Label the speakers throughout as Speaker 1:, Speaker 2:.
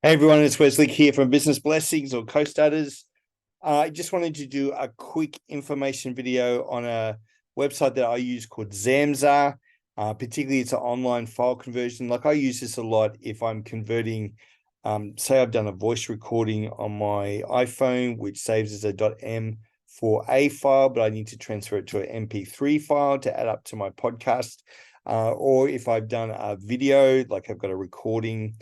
Speaker 1: Hey everyone, it's Wesley here from Business Blessings or Co-Starters. I just wanted to do a quick information video on a website that I use called ZamZar. Particularly, it's an online file conversion. Like I use this a lot if I'm converting. Say I've done a voice recording on my iPhone, which saves as a .m4a file, but I need to transfer it to an MP3 file to add up to my podcast. Or if I've done a video, like I've got a recording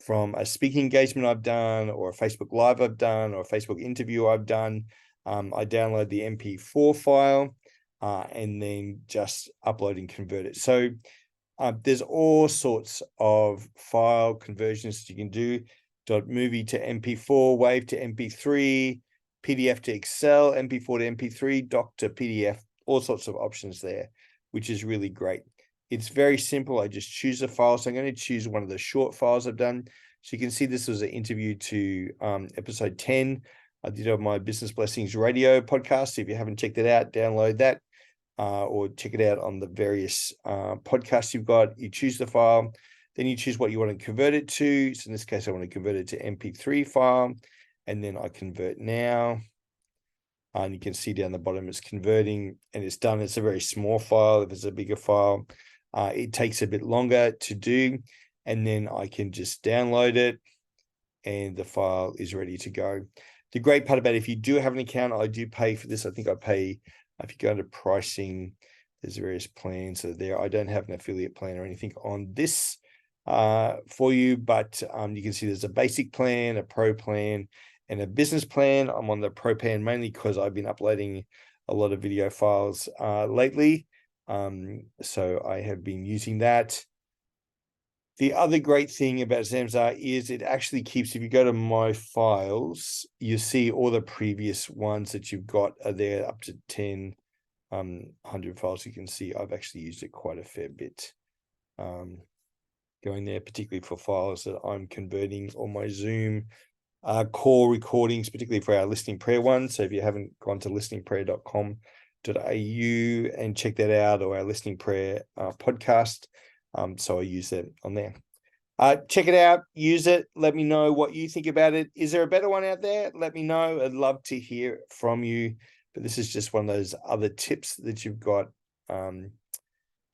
Speaker 1: from a speaking engagement I've done, or a Facebook Live I've done, or a Facebook interview I've done. I download the MP4 file and then just upload and convert it. So there's all sorts of file conversions that you can do. .movie to MP4, WAV to MP3, PDF to Excel, MP4 to MP3, doc to PDF, all sorts of options there, which is really great. It's very simple. I just choose a file. So I'm going to choose one of the short files I've done. So you can see this was an interview to episode 10. I did on my Business Blessings radio podcast. If you haven't checked it out, download that or check it out on the various podcasts you've got. You choose the file, then you choose what you want to convert it to. So in this case, I want to convert it to MP3 file, and then I convert now. And you can see down the bottom it's converting and it's done. It's a very small file. If it's a bigger file, it takes a bit longer to do. And then I can just download it and the file is ready to go. The great part about it, if you do have an account, I do pay for this. I think I pay, if you go into pricing, there's various plans that are there. I don't have an affiliate plan or anything on this for you, but you can see there's a basic plan, a pro plan, and a business plan. I'm on the pro plan mainly because I've been uploading a lot of video files lately. So I have been using that. The other great thing about ZamZar is it actually keeps, if you go to my files, you see all the previous ones that you've got are there up to 10, 100 files. You can see I've actually used it quite a fair bit. Going there, particularly for files that I'm converting on my Zoom call recordings, particularly for our listening prayer one. So if you haven't gone to listeningprayer.com.au and check that out, or our listening prayer podcast, so I use that on there. Check it out, use it. Let me know what you think about it. Is there a better one out there? Let me know. I'd love to hear from you. But this is just one of those other tips that you've got to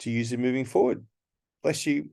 Speaker 1: use it moving forward. Bless you.